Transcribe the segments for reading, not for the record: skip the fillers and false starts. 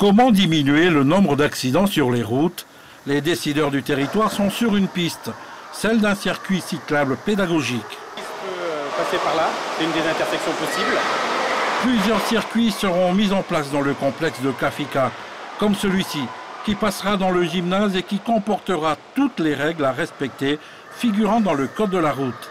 Comment diminuer le nombre d'accidents sur les routes? Les décideurs du territoire sont sur une piste, celle d'un circuit cyclable pédagogique. On peut passer par là, c'est une des intersections possibles. Plusieurs circuits seront mis en place dans le complexe de Kafika, comme celui-ci, qui passera dans le gymnase et qui comportera toutes les règles à respecter figurant dans le code de la route.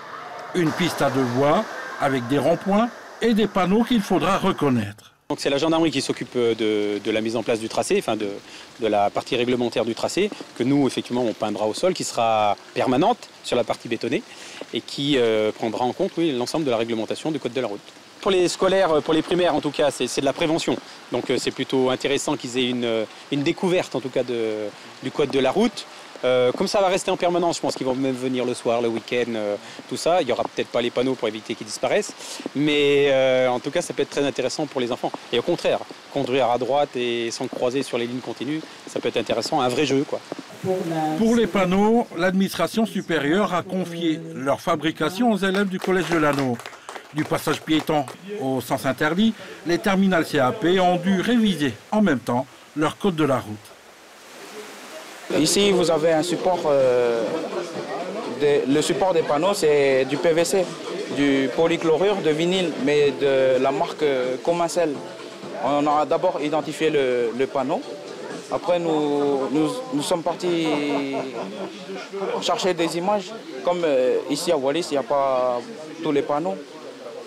Une piste à deux voies, avec des ronds-points et des panneaux qu'il faudra reconnaître. C'est la gendarmerie qui s'occupe de la mise en place du tracé, enfin de la partie réglementaire du tracé, que nous, effectivement, on peindra au sol, qui sera permanente sur la partie bétonnée et qui prendra en compte l'ensemble de la réglementation du code de la route. Pour les scolaires, pour les primaires en tout cas, c'est de la prévention. Donc c'est plutôt intéressant qu'ils aient une découverte en tout cas du code de la route. Comme ça va rester en permanence, je pense qu'ils vont même venir le soir, le week-end, tout ça. Il n'y aura peut-être pas les panneaux pour éviter qu'ils disparaissent. Mais en tout cas, ça peut être très intéressant pour les enfants. Et au contraire, conduire à droite et sans croiser sur les lignes continues, ça peut être intéressant, un vrai jeu, quoi. Pour les panneaux, l'administration supérieure a confié leur fabrication aux élèves du collège de Lanneau. Du passage piéton au sens interdit, les terminales CAP ont dû réviser en même temps leur code de la route. Ici, vous avez un support. Le support des panneaux, c'est du PVC, du polychlorure de vinyle, mais de la marque Comacel. On a d'abord identifié le panneau. Après, nous sommes partis chercher des images. Comme ici à Wallis, il n'y a pas tous les panneaux.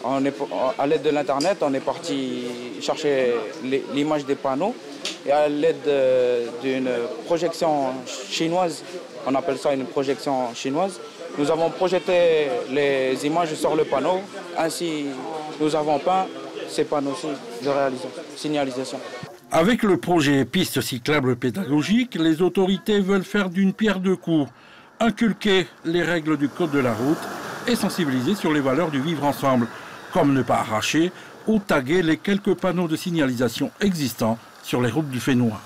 À l'aide de l'Internet, on est parti chercher l'image des panneaux. Et à l'aide d'une projection chinoise, on appelle ça une projection chinoise, nous avons projeté les images sur le panneau. Ainsi, nous avons peint ces panneaux-ci de signalisation. Avec le projet piste cyclable pédagogique, les autorités veulent faire d'une pierre deux coups, inculquer les règles du code de la route et sensibiliser sur les valeurs du vivre ensemble, comme ne pas arracher ou taguer les quelques panneaux de signalisation existants sur les routes du Fénois.